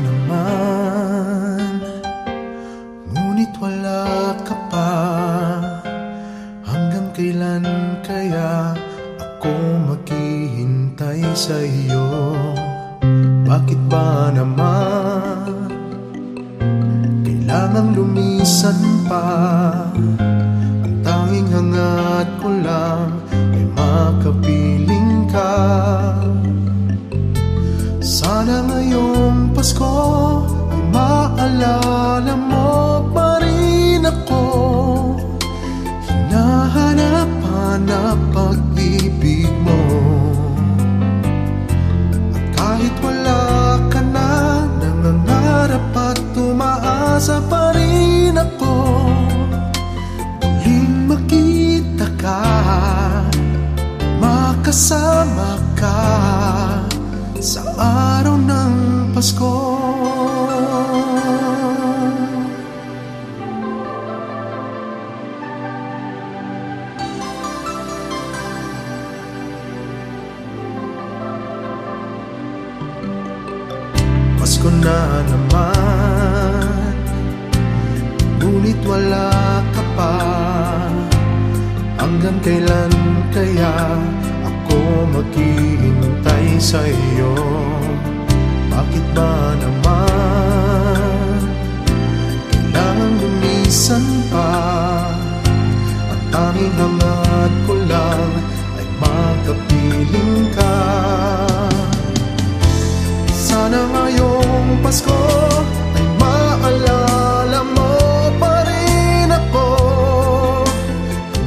naman, ngunit wala ka pa. Hanggang kailan kaya ako maghihintay sa iyo? Bakit ba naman kailangang lumisan pa? Ang tanging hangat ko lang ay makapiling ka. Sana ngayong Pasko ay maalala mo pa rin ako. Hinahanap-hanap pag-ibig mo. At kahit wala ka na, nangangarap at tumaasa pa rin ako. Muling makita ka, makasama ka sa araw ng Pasko. Pasko na naman, ngunit wala ka pa. Hanggang kailan kaya ako maghihintay sa iyo? Bakit ba naman kailangang lumisan pa? Ang tanging hangat ko lang ay makapiling ka. Sana ngayong Pasko ay maalala mo pa rin ako.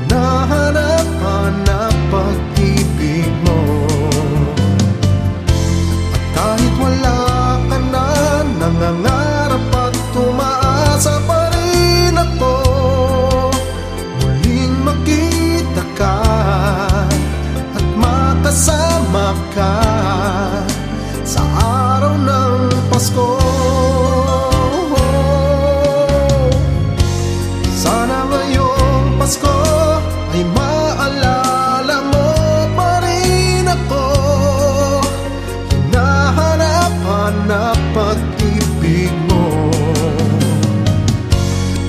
Hinahanap-hanap pag-ibig mo. At kahit wala ka na, nangangarap at tumaasa pa rin ako. Muling makita ka at makasama ka sa araw ng Pasko. Sana ngayong Pasko ay maalala mo pa rin ako. Hinahanap-hanap pag-ibig mo.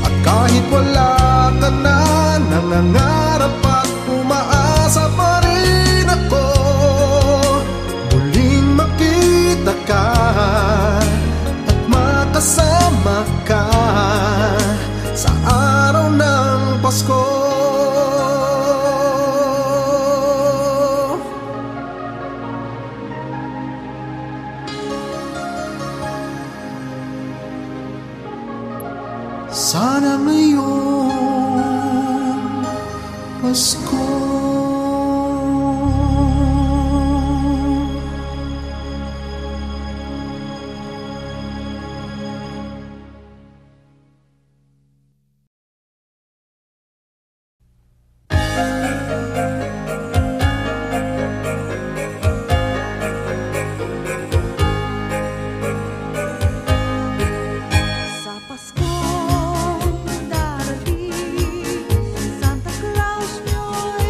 At kahit wala ka na, nangangarap at umaasa pa rin ako. Muling makita ka at makasama ka sa araw ng Pasko. Sana ngayong Pasko Darating, Santa Claus nyo'y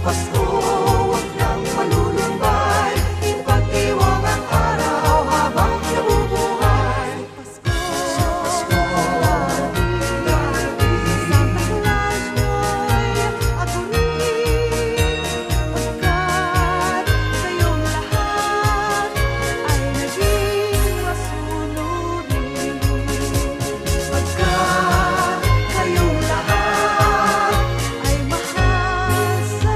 Pasko, huwag nang malulumbay, ipagdiwang ang araw habang nabubuhay. Sa Pasko, darating Santa Claus mo'y ako rin, pagkat kayong lahat ay naging masunurin. Pagkat kayong lahat ay mahal sa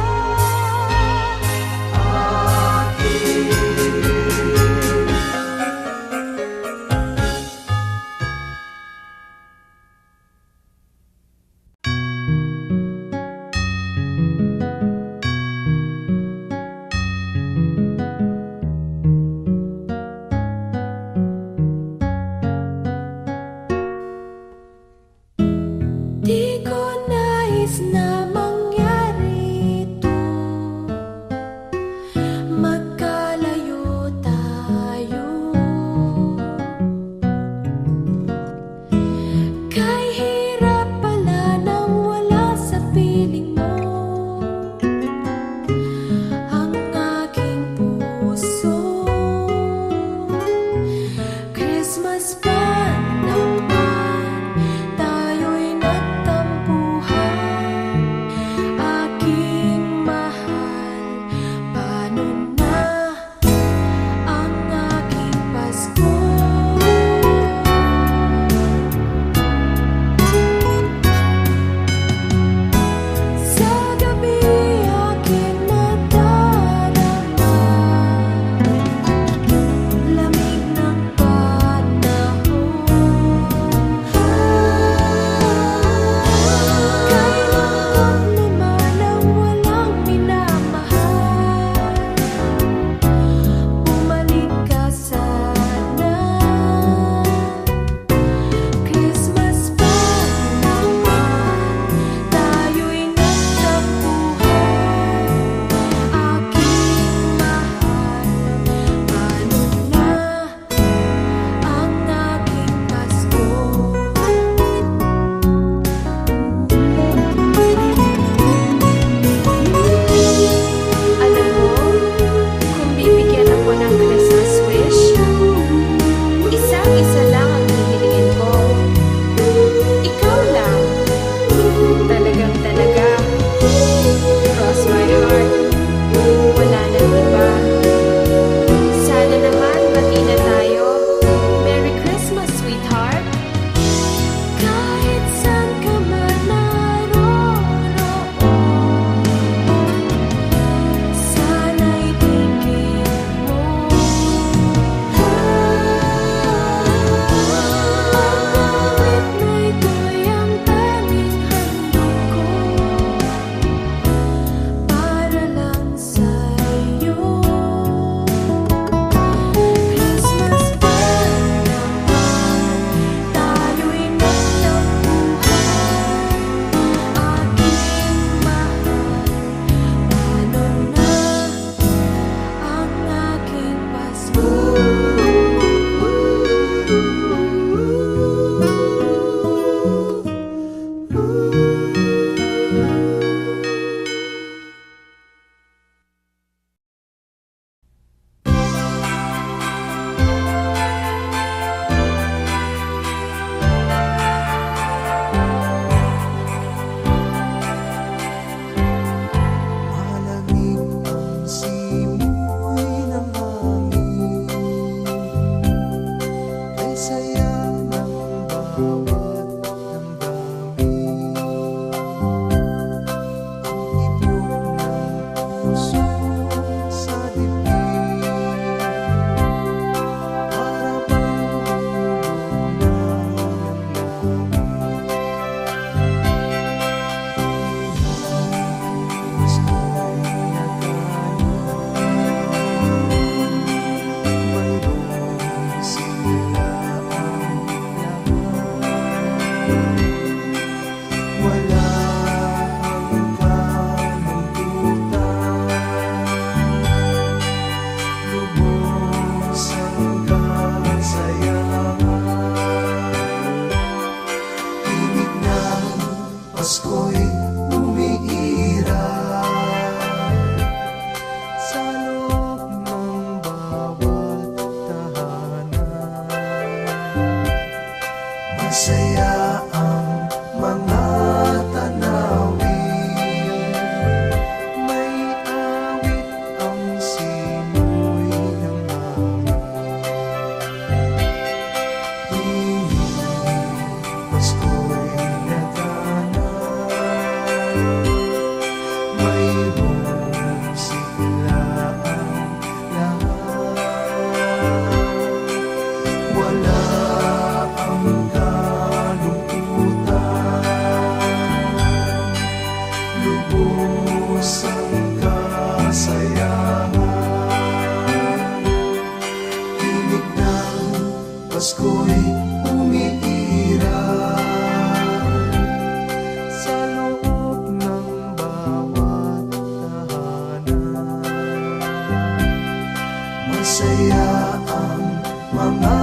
Masaya ang mga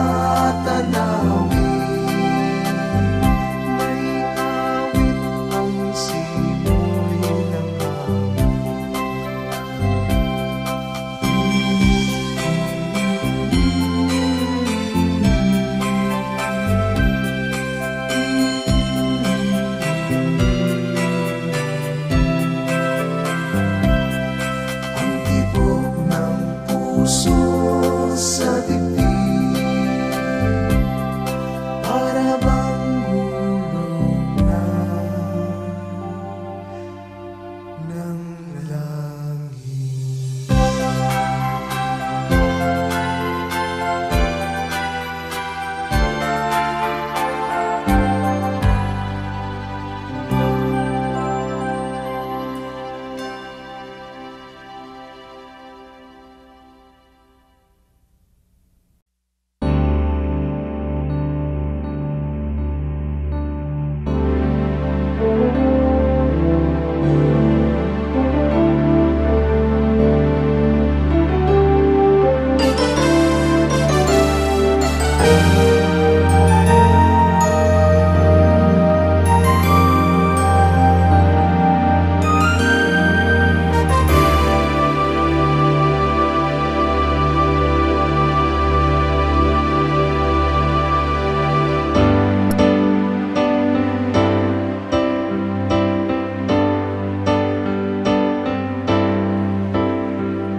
tanawin, may awit ang simoy ng ang tibok ng puso sa dibdib, para bang gulong na ng langit.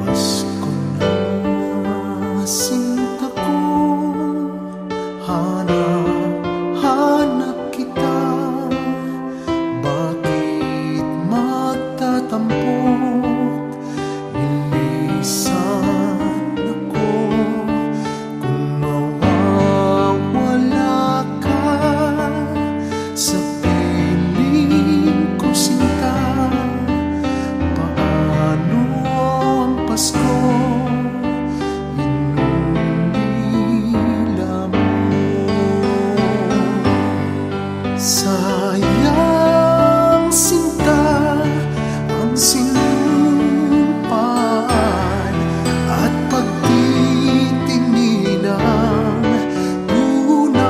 Pasko na, sinta ko, hanap kita. Bakit magtatampot? Lilisan ako kung mawawala ka sa piling ko, sinta. Paano ang Pasko inumila mo? Sayang, sinta, ang sinumpaan at pagtitingin ng tunay.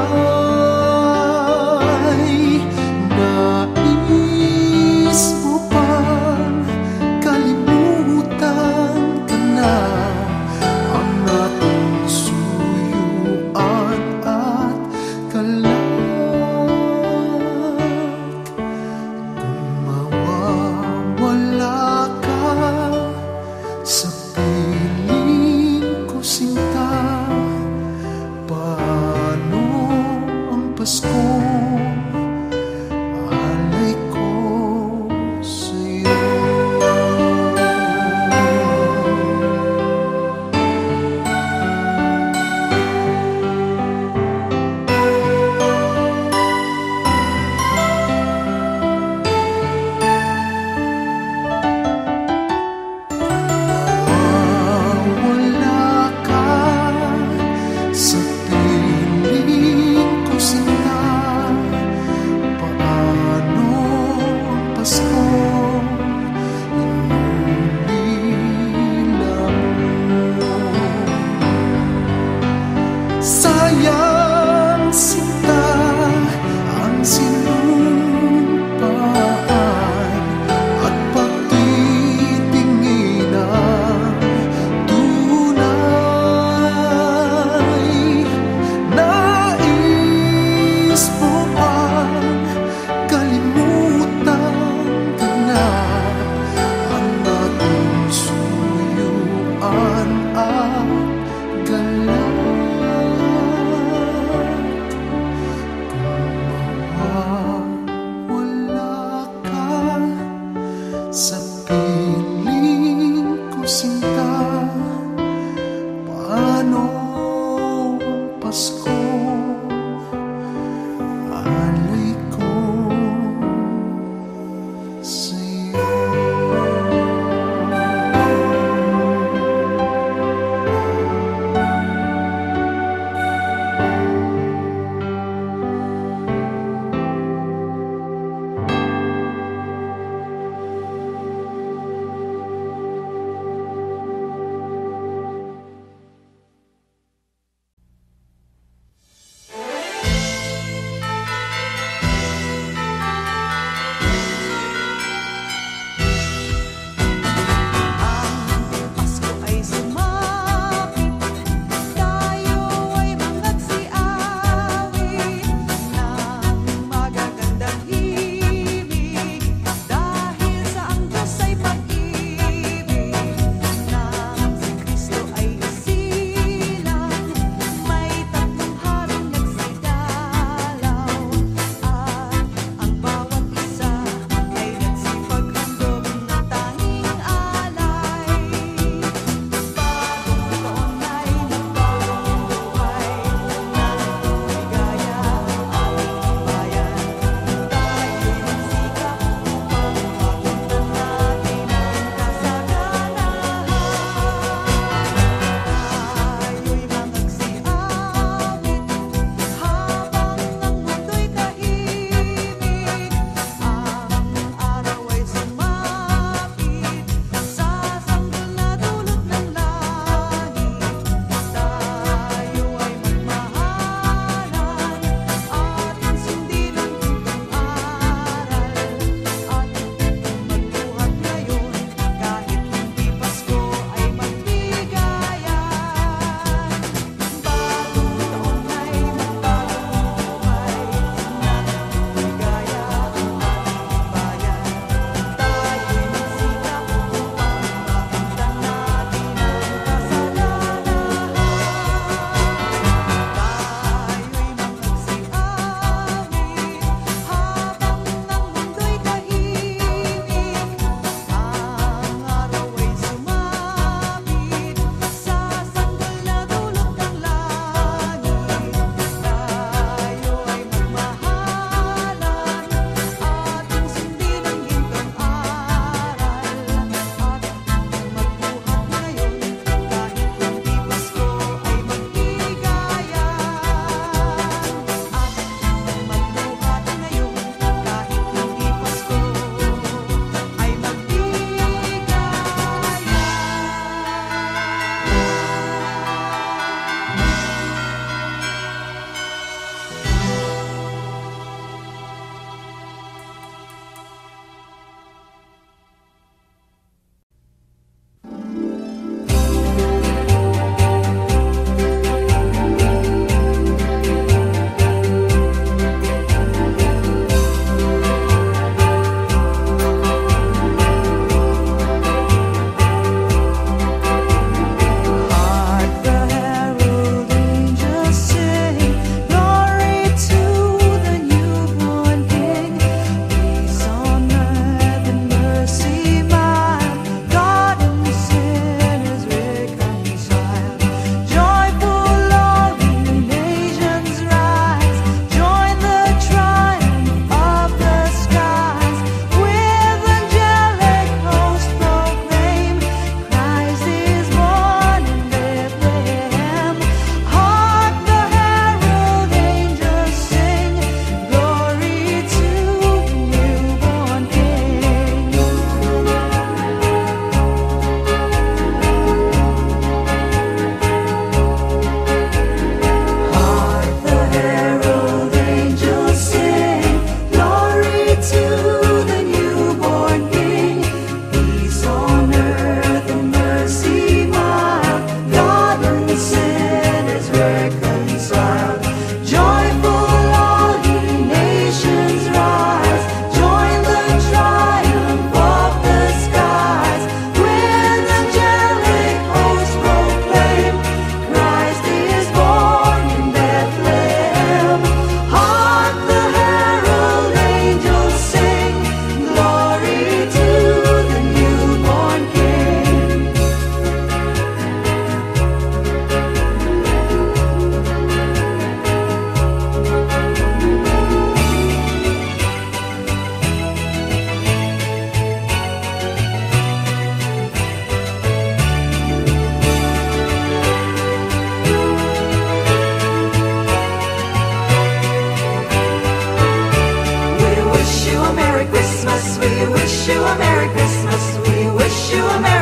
Nais mo bang kalimutan ka na ang ating suyuan at galak? Kung mawawala ka sa piling ko, sinta, paano ang Pasko? Alay ko sa'yo. Mawawala ka sa piling ko, sinta, paano ang Pasko inumila mo? Sayang, sinta, ang sinumpaan at pagtitingin ng tunay. Nais mo bang kalimutan ka na ang ating suyuan at galak? Kung mawawala ka sa piling ko, sinta, paano ang Pasko? Alay ko sa'yo.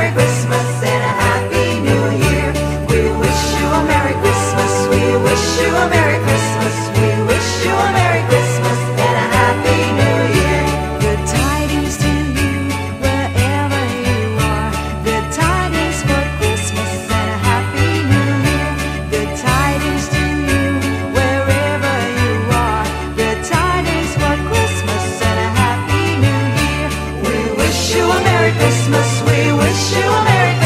Merry Christmas and a Happy New Year. We wish you a Merry Christmas. We wish you a Merry Christmas. We wish you a Merry Christmas and a Happy New Year. Good tidings to you wherever you are. Good tidings for Christmas and a Happy New Year. Good tidings to you wherever you are. Good tidings for Christmas and a Happy New Year. We wish you a Merry Christmas. We wish you a Merry Christmas.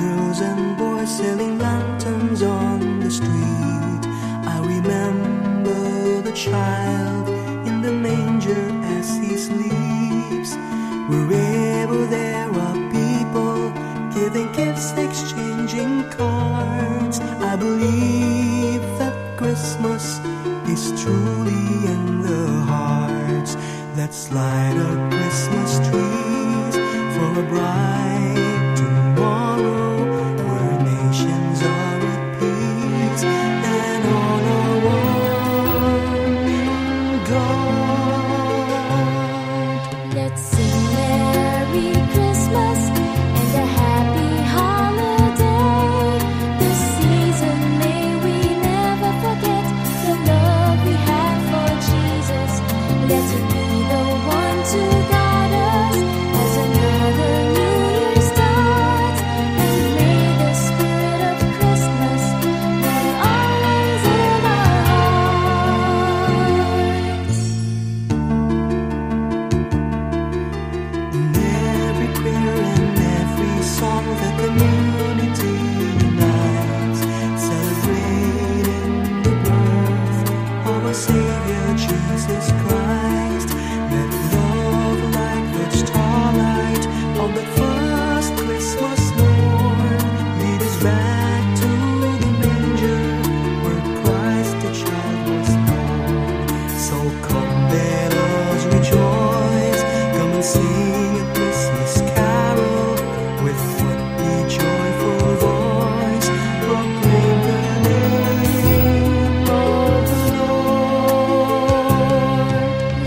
girls and boys selling lanterns on the street. I remember the child in the manger as he sleeps. Wherever there are people giving gifts, exchanging cards, I believe that Christmas is truly in the hearts. Let's light up Christmas trees for a bright tomorrow, where nations are at peace and all are one in God. Let's sing Merry Christmas and a happy holiday. This season may we never forget the love we have for Jesus. Let it be the one to guide us as another new year starts. And may the spirit of Christmas be always in our hearts. In every prayer and every song, the community unites, celebrating the birth of our Savior Jesus Christ. Let love like the starlight on the first Christmas morn lead us back to the manger where Christ the child was born. So come, let us rejoice, come and sing a Christmas carol with what be joyful voice, proclaim the name of the Lord.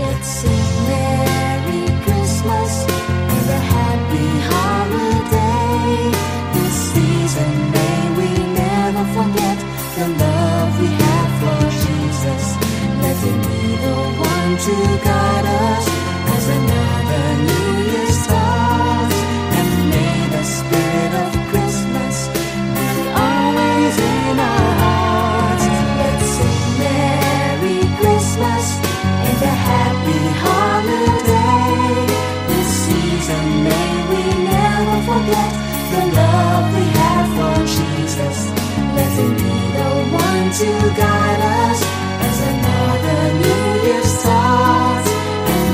Let's sing Merry Christmas and a happy holiday. This season may we never forget the love we have for Jesus. Let him be the one to guide us as another new year starts. And may the spirit of Christmas be always in our hearts. Let's sing Merry Christmas and a happy holiday. This season may we never forget the love we have for Jesus. Let him be the one to guide us as another new year starts. And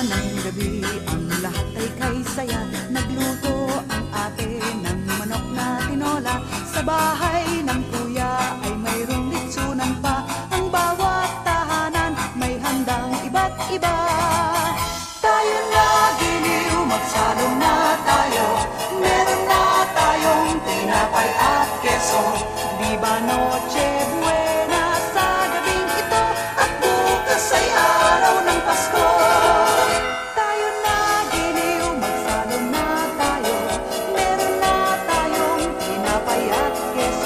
ng gabi, ang lahat ay kay saya. Nagluto ang ate ng manok na tinola. Sa bahay ng kuya ay mayroong litsunan pa. Ang bawat tahanan may handang iba't iba. Tayo na giliw, magsalo na tayo. Meron na tayong tinapay at keso. Di ba Noche Buena sa gabing ito? At bukas ay araw ng Pasko. Tayo na giliw, magsalo na tayo. Meron na tayong tinapay at keso.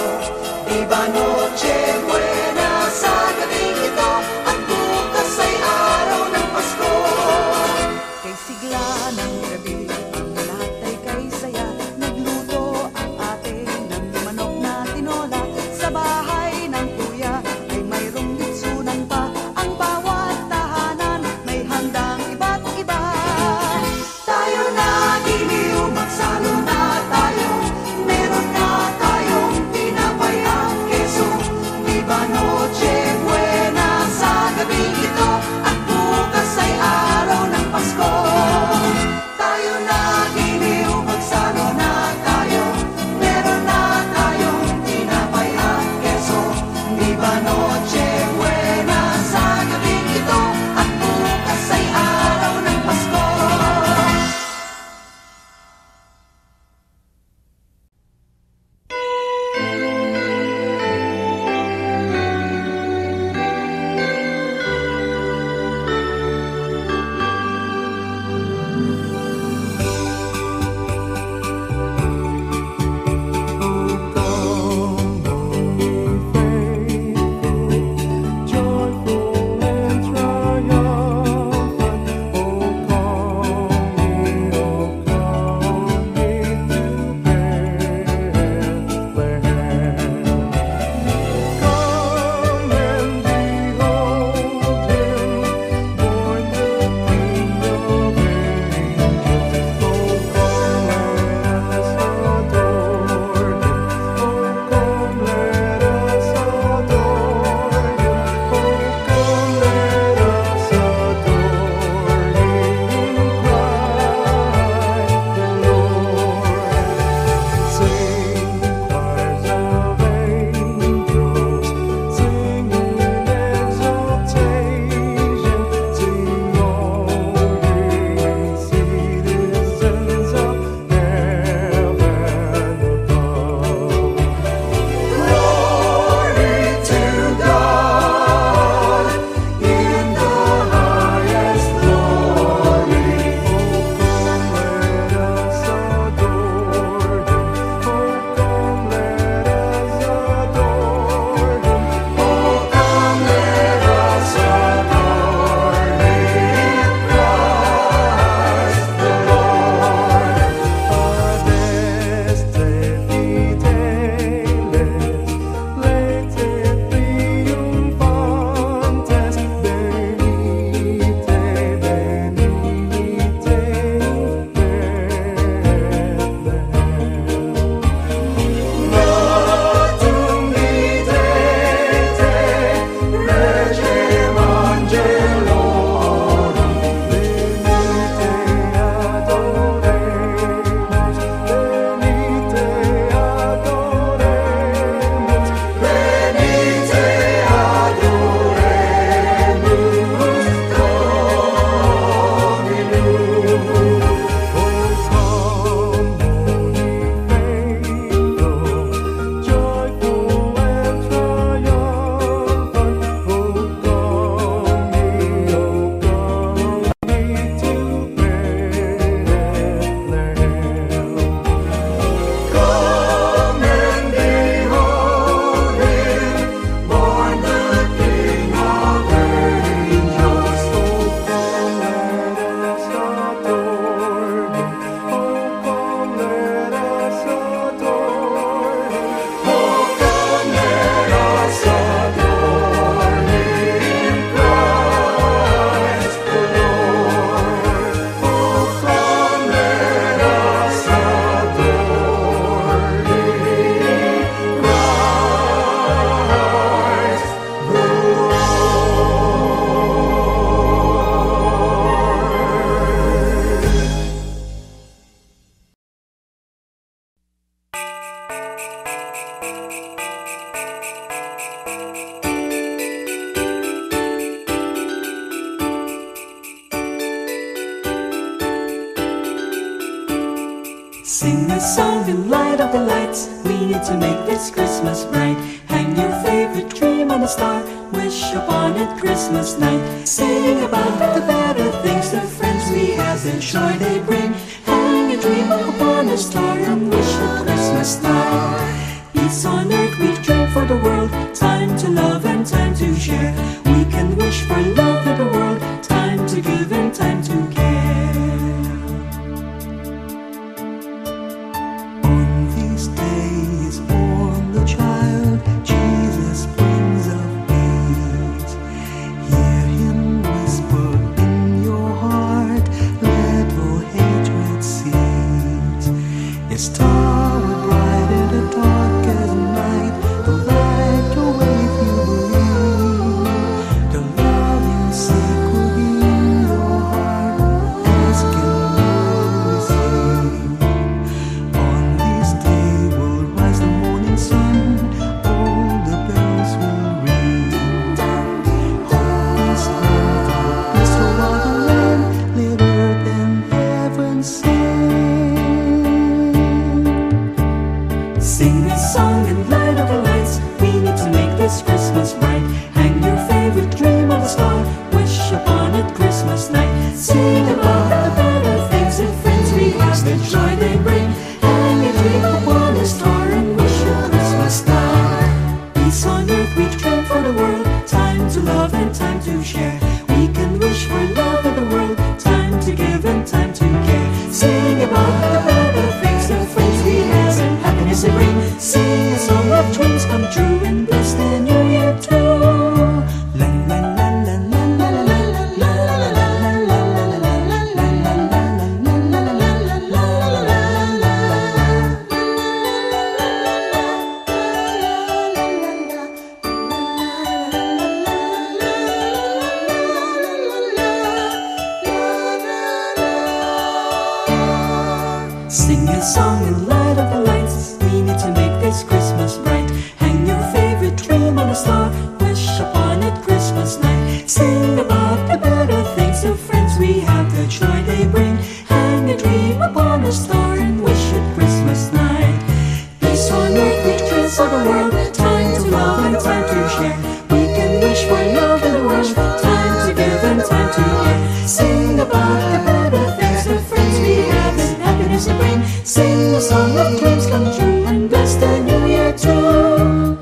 Sing a song and light up the lights. We need to make this Christmas bright. Hang your favorite dream on a star. Wish upon it Christmas night. Sing about the better things, the friends we have, the joy they bring. Hang a dream upon a star and wish a Christmas night. Peace on earth we dream for the world. Time to love and time to share. We can wish for love in the world. Time to give and time to care. On these days born the child, Jesus Prince of Peace. Hear him whisper in your heart, let all hatred cease. His star will brighten the darkest night, the light your way if you believe. The love you seek will be in your heart, ask and you'll receive. On this day will rise the morning sun, all the bells will ring. On this night will peace throughout the land, let earth and heaven sing. Sing a song and light up the lights. We need to make this Christmas bright. Hang your favorite dream on the star. Wish upon it Christmas night. Sing about the better things and friends we have, the joy they bring. Hang a dream upon a star and wish a Christmas night. Peace on earth we dream for the world. Time to love and time to share. We can wish for love in the world. Time to give and time to care. Sing about the better things, the friends we have, and happiness they bring. Sing a song of dreams come true and bless the new year too. La la la la la la la la la Sing a song and light up the lights. We need to make this Christmas bright. Hang your favorite dream on a star. Wish upon it Christmas night. Sing about the better things, the friends we have, the joy they bring. Hang a dream upon a star and wish it Christmas night. Peace on earth we dream for the world. Time to love and time to share. We can wish for love in the world. Time to give and time to care. Sing about the better things, the friends we have, and happiness they bring. Sing a song of dreams come true and bless the new year too.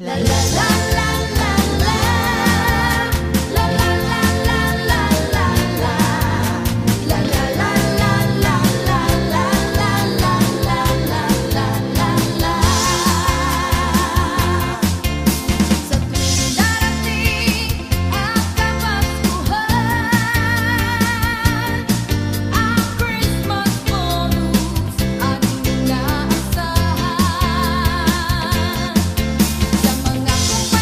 La la la la la la. La la la la la la la. La la la la la la la la la la la la la. Sa tuwing darating ang Kapaskuhan, ang Christmas bonus ating inaasahan. Sa mga kumpanya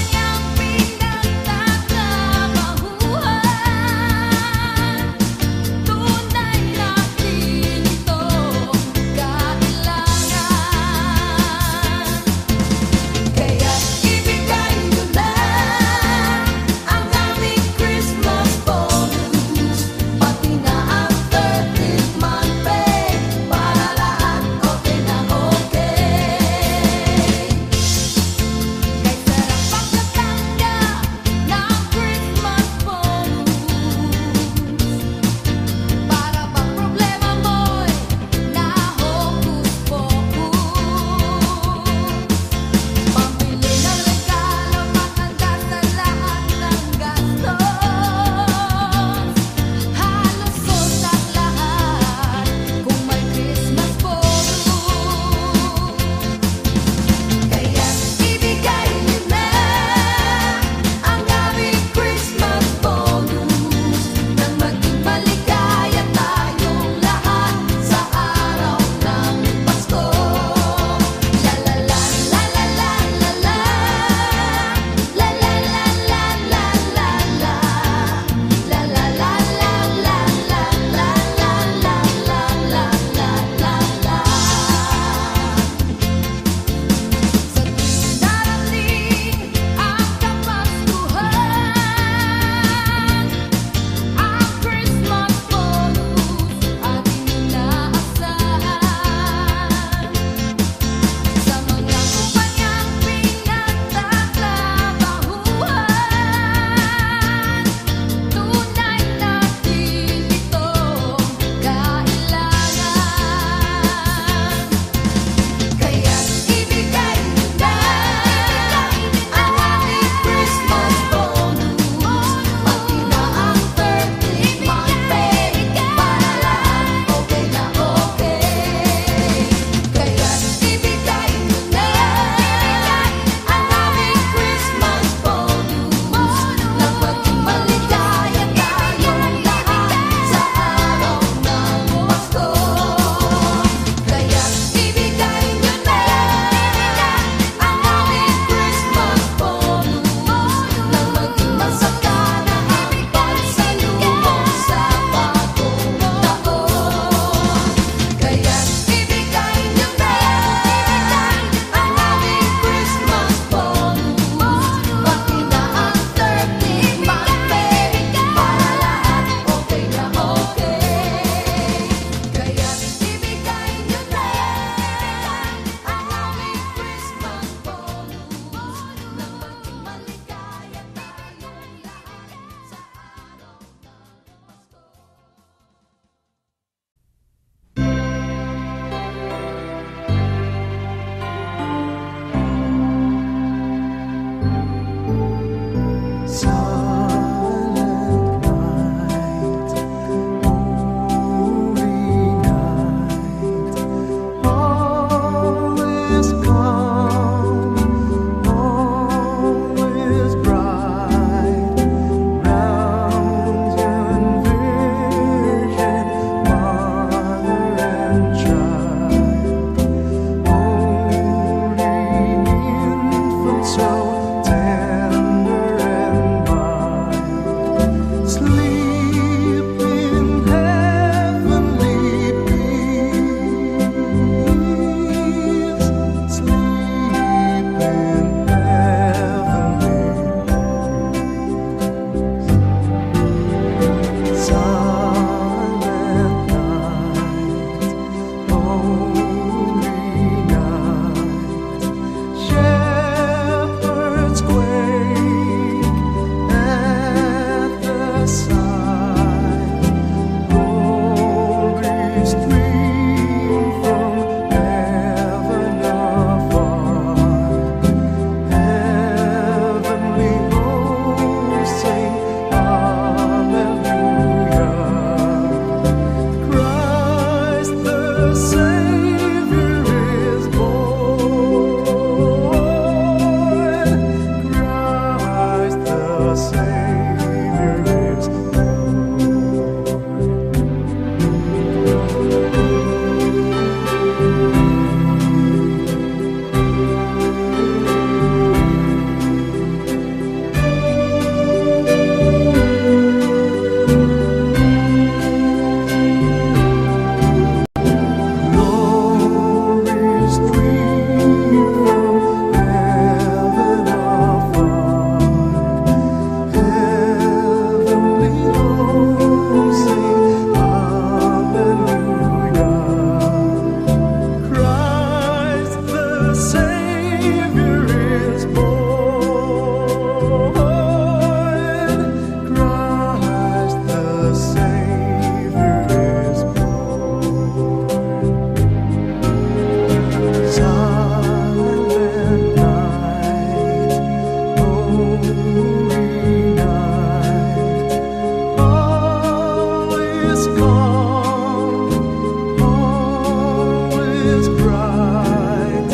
is bright,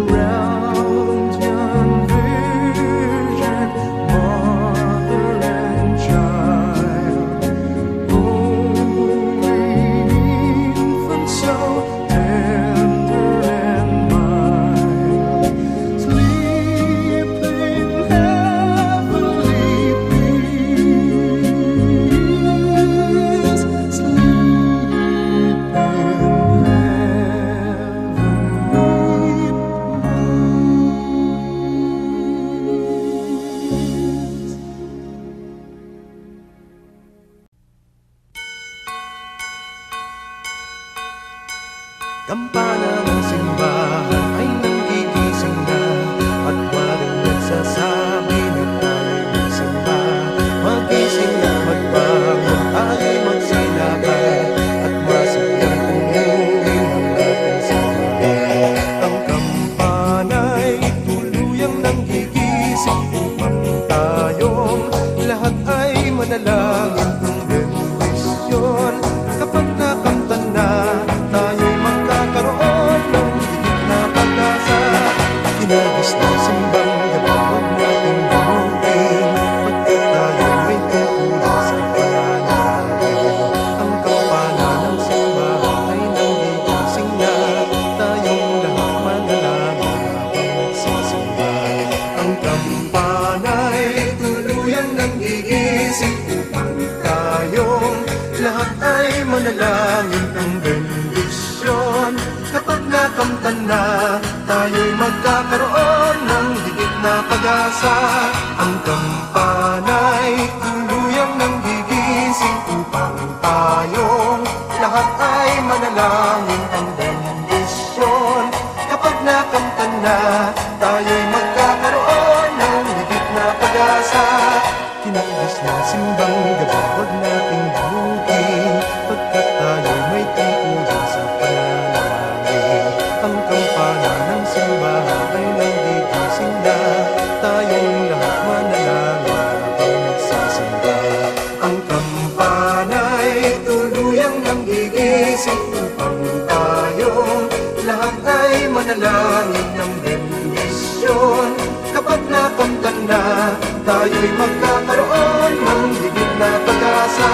round yon vision, mother and child, holy infant, so tender and mild, sleep in heavenly peace, sleep in Kampana ng simbahan ay nanggigising na, at waring nagsasabi na tayo'y magsimba. Magising at magbangon, tayo'y magsilakad, at masiglang pumuhin ang ating simbahan. Ang kampana'y tuluyang nanggigising upang tayong lahat ay manalangin ng bendisyon. Kapag nakanta na, tayo'y magkakaroon ng higit na pag-asa. Kinagis na simbang gabi, huwag nating limutin, pagkat tayo'y may tungkulin sa pananalamin. Ang kampana ng simbahan ay nanggigising na, tayong lahat manalangin habang nagsisimba. Ang kampana'y tuluyang nanggigising upang tayong lahat ay manalangin ng bendisyon. Kapag nakamta na, tayo'y magkakaroon ng higit na pag-asa. Ang kampana'y tuluyang nanggigising upang tayong lahat ay manalangin ng bendisyon. Kapag nakamta na, tayo'y magkakaroon ng higit na pag-asa. Kinagis na simbang gabi, huwag nating limutin, pagkat tayo'y may tungkulin sa pananalamin. Ang kampana ng simbahan ay nanggigising na, tayong lahat manalangin habang nagsisimba. Ang kampana'y tuluyang nanggigising upang tayong lahat ay manalangin ng bendisyon. Kapag nakamta na, tayo'y magkakaroon ng higit na pag-asa.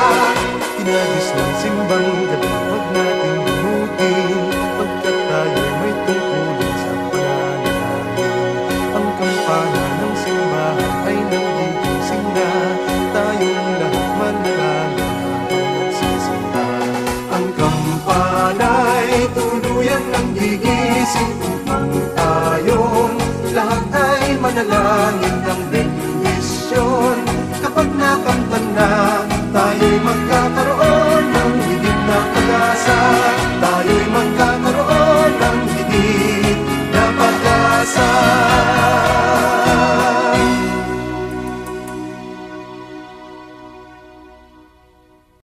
Kinagis ng simbang gabi, huwag nating limutin, pagkat tayo'y may tungkulin sa pananalamin. Ang kampana ng simbahan ay nanggigising na, tayong lahat manalangin habang nagsisimba. Ang kampana'y tuluyang nanggigising upang tayong lahat ay manalangin